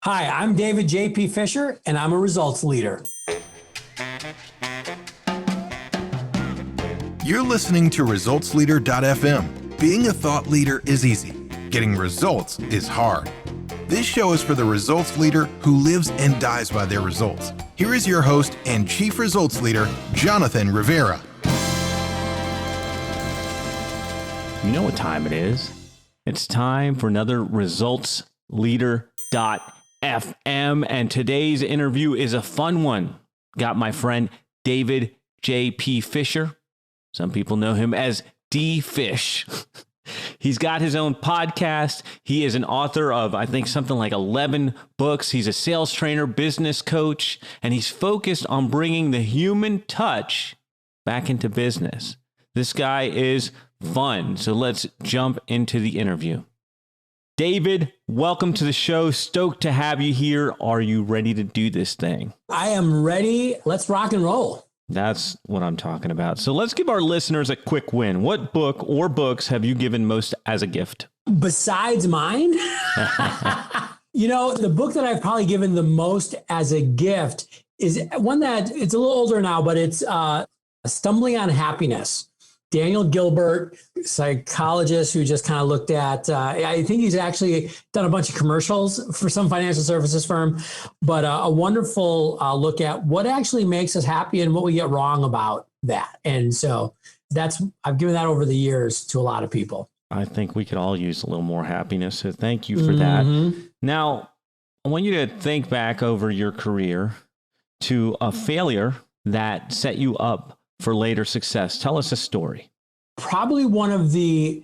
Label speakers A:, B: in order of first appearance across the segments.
A: Hi, I'm David JP Fisher, and I'm a results leader.
B: You're listening to ResultsLeader.fm. Being a thought leader is easy. Getting results is hard. This show is for the results leader who lives and dies by their results. Here is your host and Chief Results Leader, Jonathan Rivera.
C: You know what time it is. It's time for another ResultsLeader.fm. And today's interview is a fun one. Got my friend David JP Fisher. Some people know him as D Fish. He's got his own podcast. He is an author of, I think, something like 11 books. He's a sales trainer, business coach, and he's focused on bringing the human touch back into business. This guy is fun. So let's jump into the interview. David, welcome to the show. Stoked to have you here. Are you ready to do this thing?
A: I am ready. Let's rock and roll.
C: That's what I'm talking about. So let's give our listeners a quick win. What book or books have you given most as a gift?
A: Besides mine, the book that I've probably given the most as a gift is one that it's a little older now, but it's Stumbling on Happiness. Daniel Gilbert, psychologist who just kind of looked at, I think he's actually done a bunch of commercials for some financial services firm, but a wonderful look at what actually makes us happy and what we get wrong about that. And so I've given that over the years to a lot of people.
C: I think we could all use a little more happiness. So thank you for that. Now, I want you to think back over your career to a failure that set you up for later success. Tell us a story.
A: Probably one of the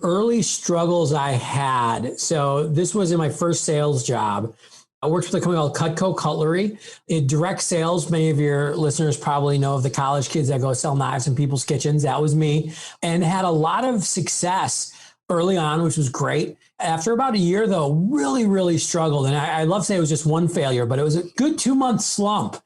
A: early struggles I had. So this was in my first sales job. I worked with a company called Cutco Cutlery. In direct sales, many of your listeners probably know of the college kids that go sell knives in people's kitchens. That was me, and had a lot of success early on, which was great. After about a year, though, really struggled. And I love to say it was just one failure, but it was a good 2-month slump.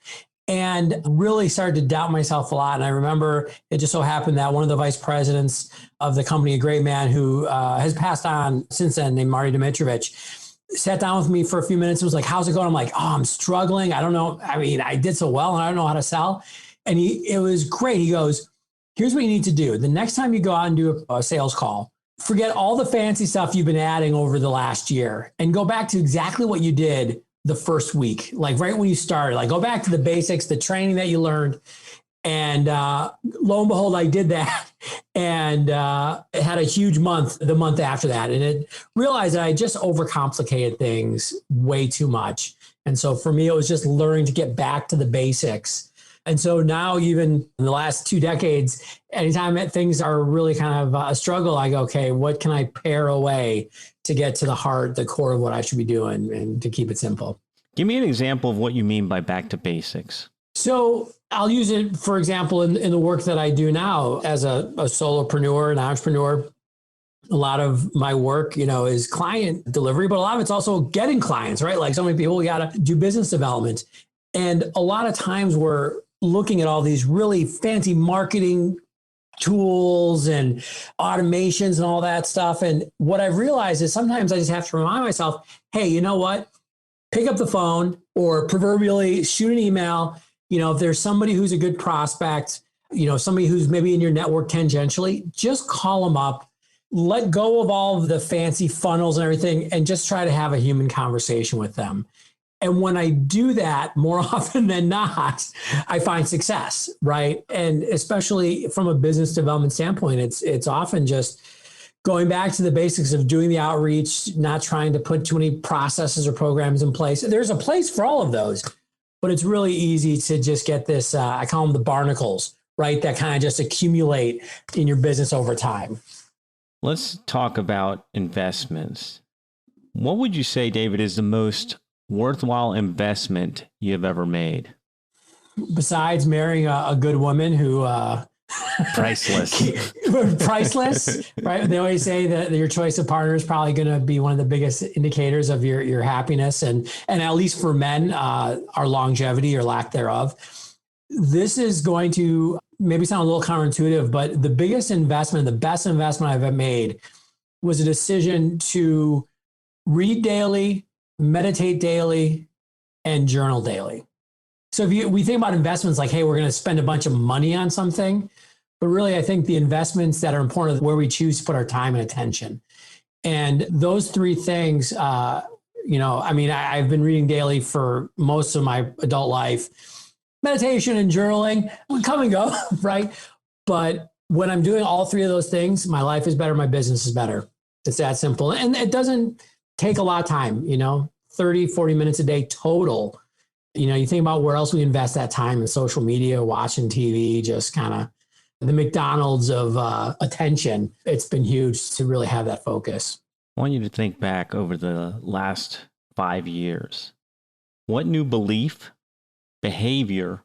A: And really started to doubt myself a lot. And I remember it just so happened that one of the vice presidents of the company, a great man who has passed on since then, named Marty Dimitrovich, sat down with me for a few minutes and was like, how's it going? I'm like, I'm struggling. I don't know. I mean, I did so well and I don't know how to sell. And it was great. He goes, here's what you need to do. The next time you go out and do a sales call, forget all the fancy stuff you've been adding over the last year and go back to exactly what you did the first week, like right when you started, like go back to the basics, the training that you learned. And lo and behold, I did that and it had a huge month the month after that. And it realized that I just overcomplicated things way too much. And so for me, it was just learning to get back to the basics. And so now, even in the last 2 decades, anytime things are really kind of a struggle, I go, okay, what can I pare away to get to the heart, the core of what I should be doing and to keep it simple?
C: Give me an example of what you mean by back to basics.
A: So I'll use it, for example, in the work that I do now as a solopreneur, an entrepreneur. A lot of my work, is client delivery, but a lot of it's also getting clients, right? Like so many people, we got to do business development. And a lot of times we're looking at all these really fancy marketing tools and automations and all that stuff. And what I've realized is sometimes I just have to remind myself, hey, you know what? Pick up the phone or proverbially shoot an email. If there's somebody who's a good prospect, somebody who's maybe in your network tangentially, just call them up, let go of all of the fancy funnels and everything, and just try to have a human conversation with them. And when I do that, more often than not, I find success, right? And especially from a business development standpoint, it's often just going back to the basics of doing the outreach, not trying to put too many processes or programs in place. There's a place for all of those, but it's really easy to just get this, I call them the barnacles, right? That kind of just accumulate in your business over time.
C: Let's talk about investments. What would you say, David, is the most worthwhile investment you have ever made?
A: Besides marrying a good woman who
C: priceless,
A: right? They always say that your choice of partner is probably going to be one of the biggest indicators of your happiness, and at least for men, our longevity or lack thereof. This is going to maybe sound a little counterintuitive, but the biggest investment, the best investment I've ever made was a decision to read daily, meditate daily, and journal daily. So we think about investments like, hey, we're going to spend a bunch of money on something, but really I think the investments that are important are where we choose to put our time and attention. And those three things, I've been reading daily for most of my adult life. Meditation and journaling will come and go, right? But when I'm doing all three of those things, my life is better, my business is better. It's that simple. And it doesn't take a lot of time, 30, 40 minutes a day total. You think about where else we invest that time in social media, watching TV, just kind of the McDonald's of attention. It's been huge to really have that focus.
C: I want you to think back over the last 5 years. What new belief, behavior,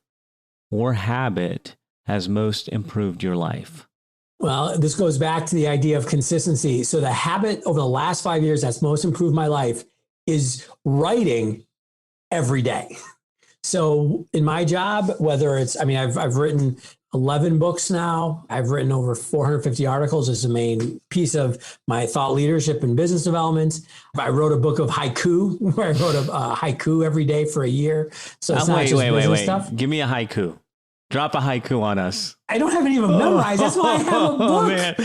C: or habit has most improved your life?
A: Well, this goes back to the idea of consistency. So the habit over the last 5 years that's most improved my life is writing every day. So in my job, whether it's, I've written 11 books now. I've written over 450 articles as the main piece of my thought leadership and business development. I wrote a book of haiku, where I wrote a haiku every day for a year. So it's not just business stuff.
C: Give me a haiku. Drop a haiku on us.
A: I don't have any of them memorized. That's why I have a book. Oh, man.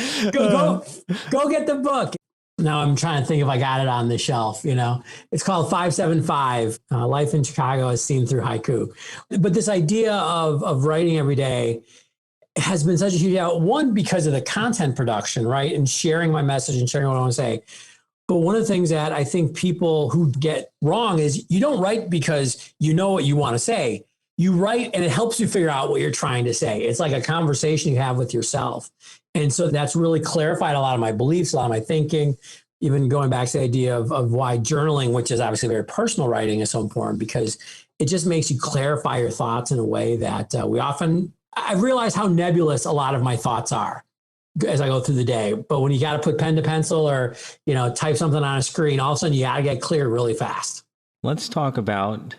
A: Go get the book. Now I'm trying to think if I got it on the shelf. It's called 575, Life in Chicago as Seen Through Haiku. But this idea of writing every day has been such a huge help. One, because of the content production, right? And sharing my message and sharing what I want to say. But one of the things that I think people who get wrong is you don't write because you know what you want to say. You write and it helps you figure out what you're trying to say. It's like a conversation you have with yourself. And so that's really clarified a lot of my beliefs, a lot of my thinking, even going back to the idea of why journaling, which is obviously very personal writing, is so important, because it just makes you clarify your thoughts in a way that I've realized how nebulous a lot of my thoughts are as I go through the day. But when you got to put pen to pencil or, type something on a screen, all of a sudden you got to get clear really fast.
C: Let's talk about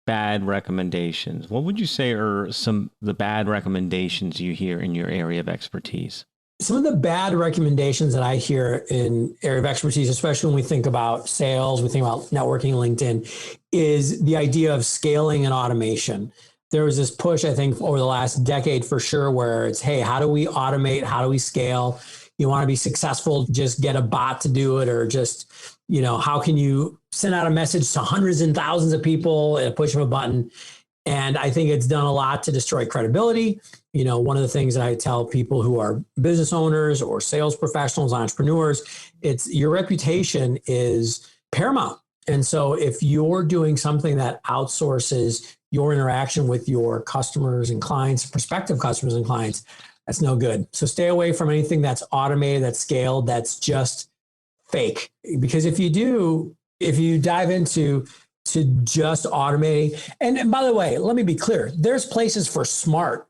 C: bad recommendations. What would you say are some of the bad recommendations you hear in your area of expertise?
A: Some of the bad recommendations that I hear in area of expertise, especially when we think about sales, we think about networking, LinkedIn, is the idea of scaling and automation. There was this push, I think, over the last decade for sure, where it's, hey, how do we automate? How do we scale? You want to be successful, just get a bot to do it, or just, how can you send out a message to hundreds and thousands of people at a push of a button? And I think it's done a lot to destroy credibility. One of the things that I tell people who are business owners or sales professionals, entrepreneurs, it's your reputation is paramount. And so if you're doing something that outsources your interaction with your customers and clients, prospective customers and clients, that's no good. So stay away from anything that's automated, that's scaled, that's just fake. Because if you dive into just automating, and by the way, let me be clear, there's places for smart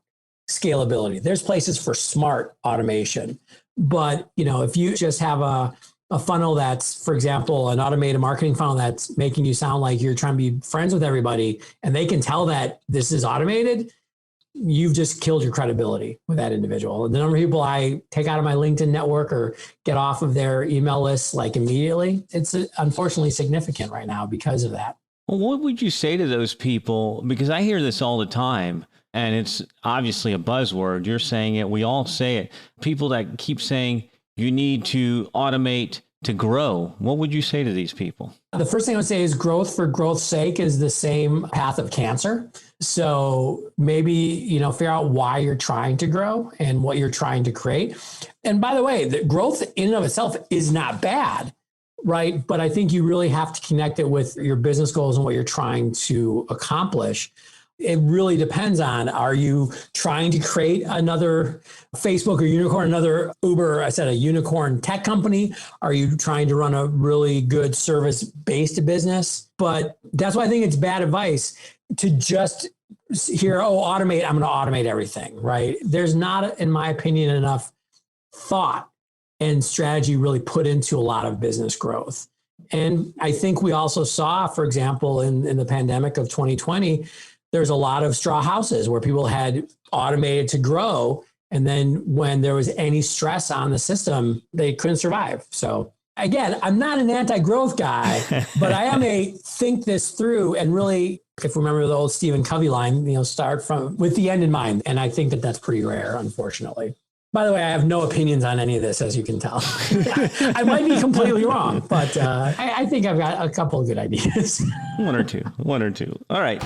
A: scalability. There's places for smart automation. But, if you just have a funnel that's, for example, an automated marketing funnel that's making you sound like you're trying to be friends with everybody, and they can tell that this is automated, you've just killed your credibility with that individual. The number of people I take out of my LinkedIn network or get off of their email lists like immediately, it's unfortunately significant right now because of that.
C: Well, what would you say to those people? Because I hear this all the time, and it's obviously a buzzword. You're saying it. We all say it. People that keep saying you need to automate to grow. What would you say to these people?
A: The first thing I would say is growth for growth's sake is the same path of cancer. So maybe, figure out why you're trying to grow and what you're trying to create. And by the way, the growth in and of itself is not bad, right? But I think you really have to connect it with your business goals and what you're trying to accomplish. It really depends on, are you trying to create another Facebook or unicorn, another Uber, a unicorn tech company? Are you trying to run a really good service-based business? But that's why I think it's bad advice to just hear, automate, I'm going to automate everything, right? There's not, in my opinion, enough thought and strategy really put into a lot of business growth. And I think we also saw, for example, in the pandemic of 2020, there's a lot of straw houses where people had automated to grow. And then when there was any stress on the system, they couldn't survive. So again, I'm not an anti-growth guy, but I am a think this through and really, if you remember the old Stephen Covey line, start from with the end in mind. And I think that that's pretty rare, unfortunately. By the way, I have no opinions on any of this, as you can tell. I might be completely wrong, but I think I've got a couple of good ideas.
C: One or two. All right.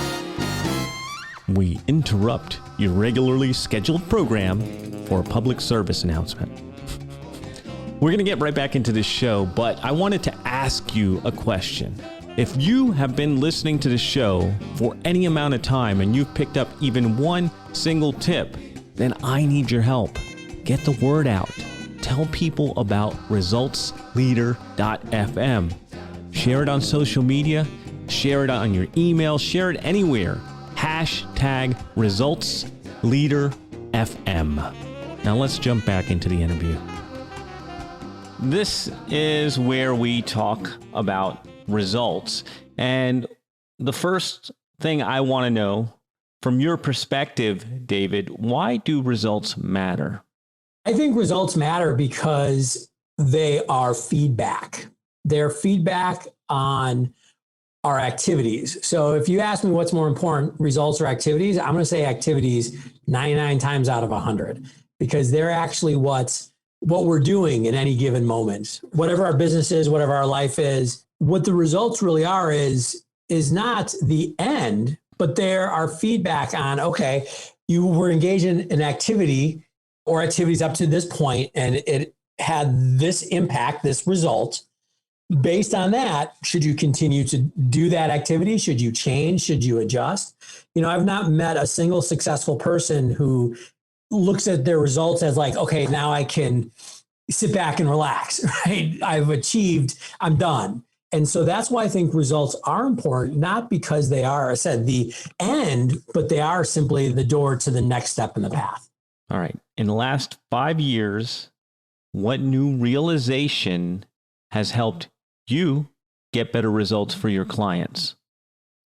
C: We interrupt your regularly scheduled program for a public service announcement. We're going to get right back into this show, but I wanted to ask you a question. If you have been listening to the show for any amount of time and you've picked up even one single tip, then I need your help. Get the word out. Tell people about resultsleader.fm. Share it on social media. Share it on your email. Share it anywhere. Hashtag resultsleaderfm. Now let's jump back into the interview. This is where we talk about results. And the first thing I want to know from your perspective, David, why do results matter?
A: I think results matter because they are feedback. They're feedback on our activities. So if you ask me what's more important, results or activities, I'm going to say activities 99 times out of 100, because they're actually what we're doing in any given moment. Whatever our business is, whatever our life is, what the results really are is not the end, but there are feedback on, okay, you were engaged in an activity or activities up to this point, and it had this impact, this result. Based on that, should you continue to do that activity? Should you change? Should you adjust? I've not met a single successful person who looks at their results as like, okay, now I can sit back and relax, right? I've achieved, I'm done. And so that's why I think results are important, not because they are, I said, the end, but they are simply the door to the next step in the path.
C: All right. In the last 5 years, what new realization has helped you get better results for your clients?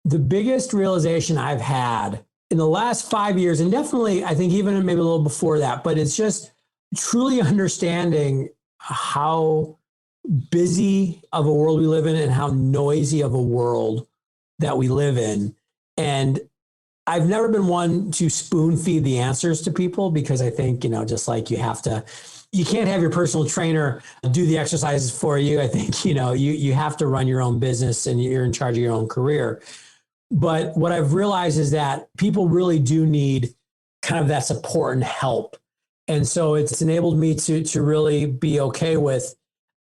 A: The biggest realization I've had in the last 5 years, and definitely I think even maybe a little before that, but it's just truly understanding how busy of a world we live in and how noisy of a world that we live in. And I've never been one to spoon feed the answers to people, because I think, just like you can't have your personal trainer do the exercises for you. I think, you have to run your own business and you're in charge of your own career. But what I've realized is that people really do need kind of that support and help. And so it's enabled me to really be okay with,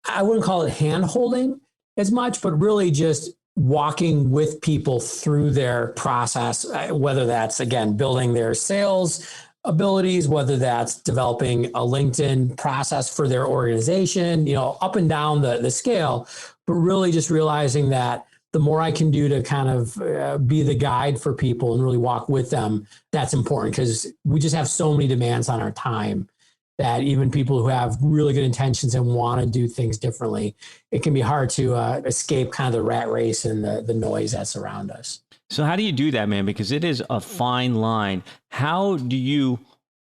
A: I wouldn't call it hand holding as much, but really just walking with people through their process, whether that's, again, building their sales abilities, whether that's developing a LinkedIn process for their organization, up and down the scale, but really just realizing that the more I can do to kind of be the guide for people and really walk with them, that's important, because we just have so many demands on our time that even people who have really good intentions and want to do things differently, it can be hard to escape kind of the rat race and the noise that's around us.
C: So how do you do that, man? Because it is a fine line. How do you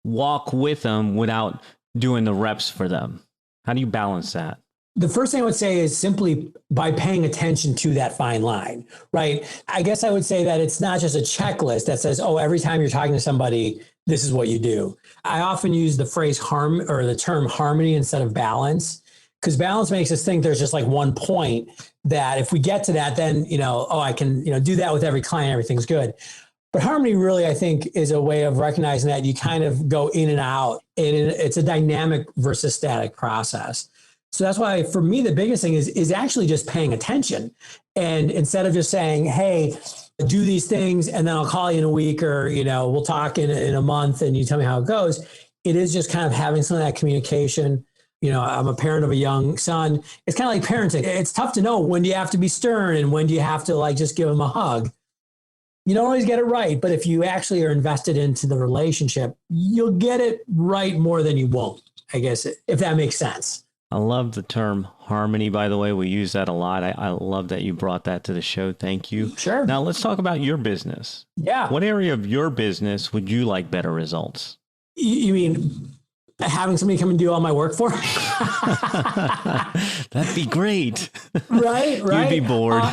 C: walk with them without doing the reps for them? How do you balance that?
A: The first thing I would say is simply by paying attention to that fine line, right? I guess I would say that it's not just a checklist that says, oh, every time you're talking to somebody, this is what you do. I often use the phrase the term harmony instead of balance, because balance makes us think there's just like one point that if we get to that, then, I can, do that with every client, everything's good. But harmony really, I think, is a way of recognizing that you kind of go in and out, and it's a dynamic versus static process. So that's why, for me, the biggest thing is actually just paying attention. And instead of just saying, hey, do these things, and then I'll call you in a week, or, we'll talk in a month and you tell me how it goes. It is just kind of having some of that communication. I'm a parent of a young son. It's kind of like parenting. It's tough to know when do you have to be stern and when do you have to just give him a hug. You don't always get it right, but if you actually are invested into the relationship, you'll get it right more than you won't, I guess, if that makes sense.
C: I love the term harmony, by the way. We use that a lot. I love that you brought that to the show. Thank you.
A: Sure.
C: Now let's talk about your business.
A: Yeah.
C: What area of your business would you like better results?
A: You mean Having somebody come and do all my work for me.
C: That'd be great.
A: Right.
C: You'd be bored.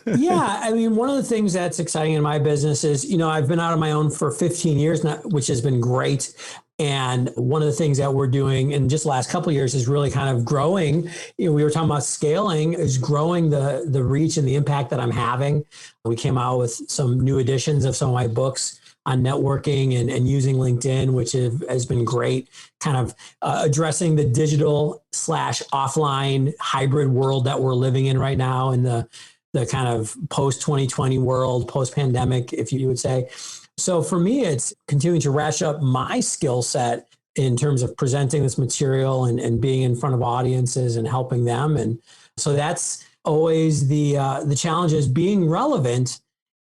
A: Yeah. I mean, one of the things that's exciting in my business is, I've been out on my own for 15 years now, which has been great. And one of the things that we're doing in just the last couple of years is really kind of growing. We were talking about scaling, is growing the reach and the impact that I'm having. We came out with some new editions of some of my books on networking and using LinkedIn, which has been great, kind of addressing the digital / offline hybrid world that we're living in right now, in the kind of post 2020 world, post pandemic, if you would say. So for me, it's continuing to ratchet up my skill set in terms of presenting this material and being in front of audiences and helping them. And so that's always the challenge, is being relevant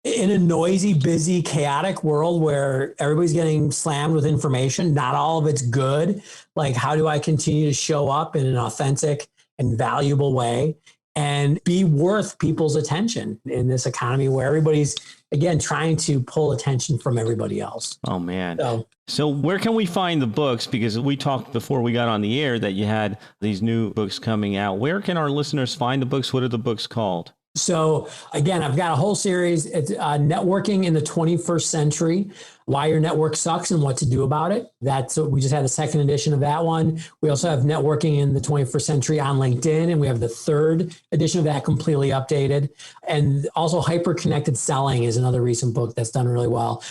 A: in a noisy, busy, chaotic world where everybody's getting slammed with information. Not all of it's good. Like, how do I continue to show up in an authentic and valuable way and be worth people's attention in this economy where everybody's, again, trying to pull attention from everybody else?
C: Oh, man. So where can we find the books? Because we talked before we got on the air that you had these new books coming out. Where can our listeners find the books? What are the books called?
A: So again, I've got a whole series. It's Networking in the 21st Century, Why Your Network Sucks and What to Do About It. We just had a second edition of that one. We also have Networking in the 21st Century on LinkedIn, and we have the third edition of that completely updated. And also Hyper-Connected Selling is another recent book that's done really well.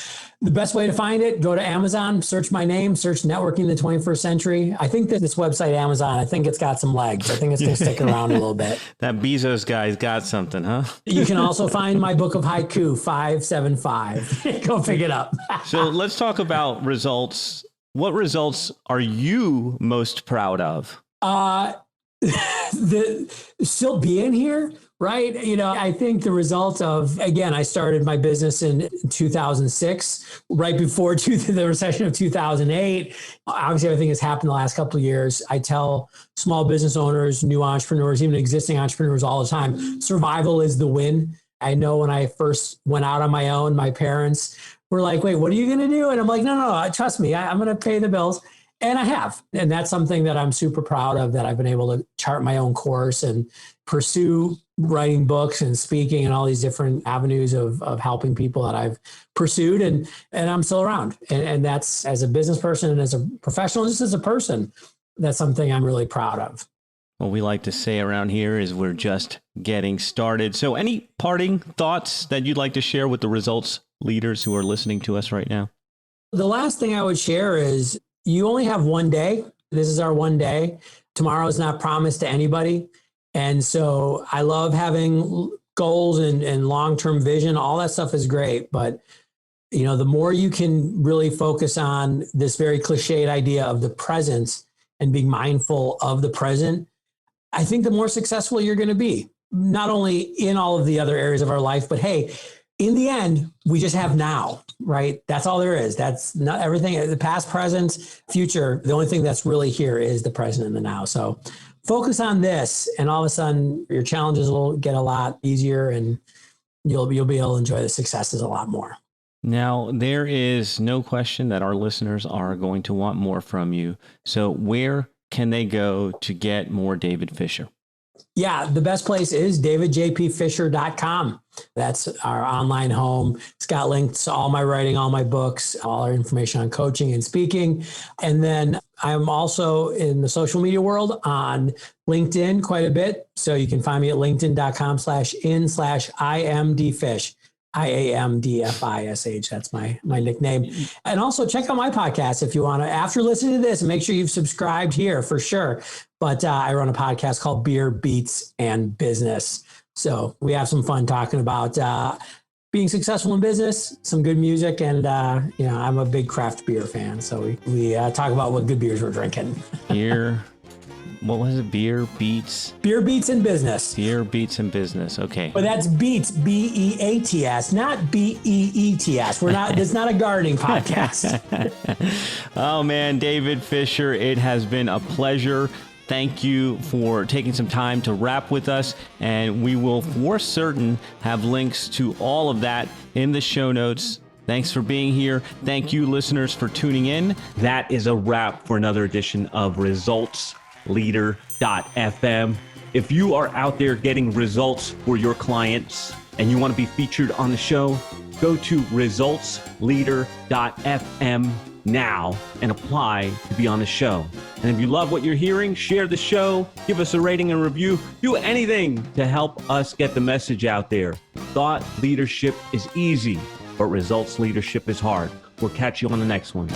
A: The best way to find it, go to Amazon, search my name, search Networking in the 21st Century. I think that this website, Amazon, I think it's got some legs. I think it's going to stick around a little bit.
C: That Bezos guy's got something, huh?
A: You can also find my book of haiku, 575. Go pick it up.
C: So let's talk about results. What results are you most proud of?
A: Still being here. Right. I think the result of, again, I started my business in 2006, right before the recession of 2008. Obviously, everything has happened the last couple of years. I tell small business owners, new entrepreneurs, even existing entrepreneurs all the time, survival is the win. I know when I first went out on my own, my parents were like, wait, what are you going to do? And I'm like, no, trust me, I'm going to pay the bills. And I have. And that's something that I'm super proud of, that I've been able to chart my own course and pursue writing books and speaking and all these different avenues of helping people that I've pursued. And I'm still around. And that's, as a business person and as a professional, just as a person, that's something I'm really proud of.
C: What we like to say around here is we're just getting started. So any parting thoughts that you'd like to share with the results leaders who are listening to us right now?
A: The last thing I would share is, you only have one day. This is our one day. Tomorrow is not promised to anybody. And so I love having goals and long-term vision. All that stuff is great. But, the more you can really focus on this very cliched idea of the present and being mindful of the present, I think the more successful you're going to be, not only in all of the other areas of our life, but hey, in the end, we just have now, right? That's all there is. That's not everything. The past, present, future. The only thing that's really here is the present and the now. So focus on this, and all of a sudden your challenges will get a lot easier, and you'll be able to enjoy the successes a lot more.
C: Now, there is no question that our listeners are going to want more from you. So where can they go to get more David Fisher?
A: Yeah, the best place is davidjpfisher.com. That's our online home. It's got links to all my writing, all my books, all our information on coaching and speaking. And then I'm also in the social media world on LinkedIn quite a bit. So you can find me at linkedin.com/in/IMDFish. IAMDFISH. That's my nickname. And also check out my podcast if you want to. After listening to this, make sure you've subscribed here for sure. But I run a podcast called Beer, Beats, and Business. So we have some fun talking about being successful in business, some good music, and I'm a big craft beer fan. So we talk about what good beers we're drinking.
C: Beer. What was it? Beer, Beats?
A: Beer, Beats, and Business.
C: Beer, Beats, and Business. Okay.
A: But that's Beats, BEATS, not BEETS. It's not a gardening podcast.
C: Oh, man, David Fisher, it has been a pleasure. Thank you for taking some time to rap with us. And we will for certain have links to all of that in the show notes. Thanks for being here. Thank you, listeners, for tuning in. That is a wrap for another edition of ResultsLeader.fm. If you are out there getting results for your clients and you want to be featured on the show, go to ResultsLeader.fm now and apply to be on the show. And if you love what you're hearing, share the show, give us a rating and review, do anything to help us get the message out there. Thought leadership is easy, but results leadership is hard. We'll catch you on the next one.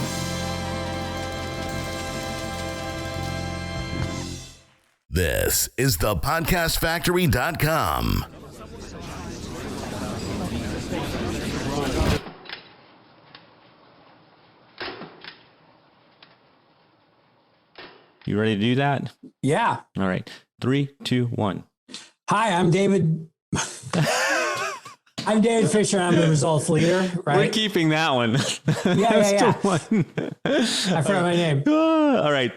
D: This is the podcastfactory.com.
C: You ready to do that?
A: Yeah.
C: All right. 3, 2, 1.
A: Hi, I'm David. I'm David Fisher. I'm the results leader, right?
C: We're keeping that one.
A: Yeah.
C: One.
A: I forgot my name.
C: All right.